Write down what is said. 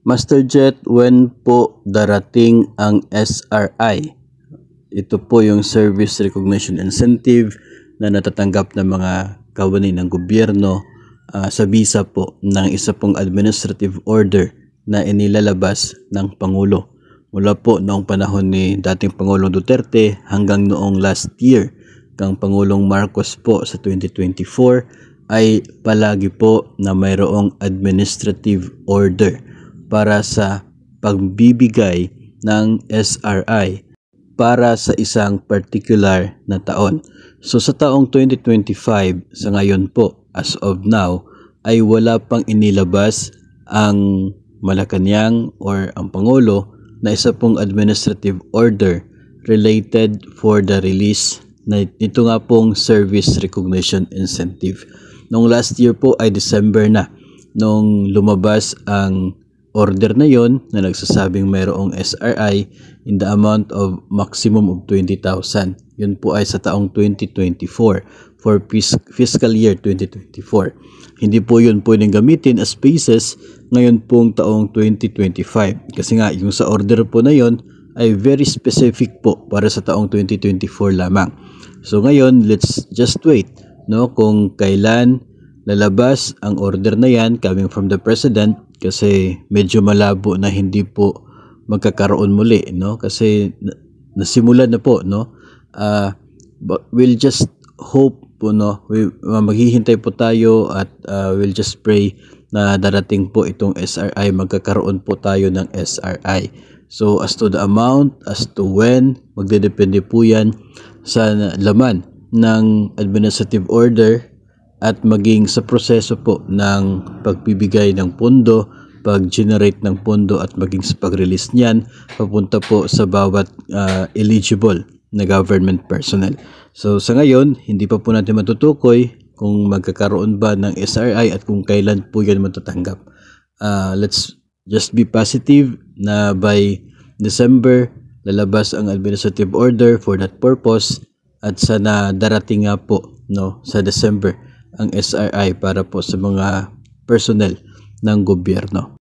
Master Jet, when po darating ang SRI? Ito po yung Service Recognition Incentive na natatanggap ng mga kawani ng gobyerno sa bisa po ng isa pong administrative order na inilalabas ng Pangulo. Mula po noong panahon ni dating Pangulong Duterte hanggang noong last year kang Pangulong Marcos po sa 2024 ay palagi po na mayroong administrative order para sa pagbibigay ng SRI para sa isang particular na taon. So sa taong 2025 sa ngayon po, as of now, ay wala pang inilabas ang Malacanang or ang Pangulo na isa pong administrative order related for the release na ito nga pong Service Recognition Incentive. Noong last year po ay December na nung lumabas ang order na yon na nagsasabing mayroong SRI in the amount of maximum of 20,000. Yun po ay sa taong 2024 for fiscal year 2024. Hindi po yun pwedeng gamitin as basis ngayon pong taong 2025. Kasi nga yung sa order po na yon ay very specific po para sa taong 2024 lamang. So ngayon, let's just wait kung kailan lalabas ang order na yan coming from the President kasi medyo malabo na hindi po magkakaroon muli kasi nasimulan na po but we'll just hope po maghihintay po tayo at we'll just pray na darating po itong SRI, magkakaroon po tayo ng SRI. So as to the amount, as to when, magdedepende po yan sa laman ng administrative order at maging sa proseso po ng pagbibigay ng pondo, pag-generate ng pondo at maging sa pag-release niyan papunta po sa bawat eligible na government personnel. So sa ngayon, hindi pa po natin matutukoy kung magkakaroon ba ng SRI at kung kailan po yan matatanggap. Let's just be positive na by December lalabas ang administrative order for that purpose at sana darating nga po sa December ang SRI para po sa mga personnel ng gobyerno.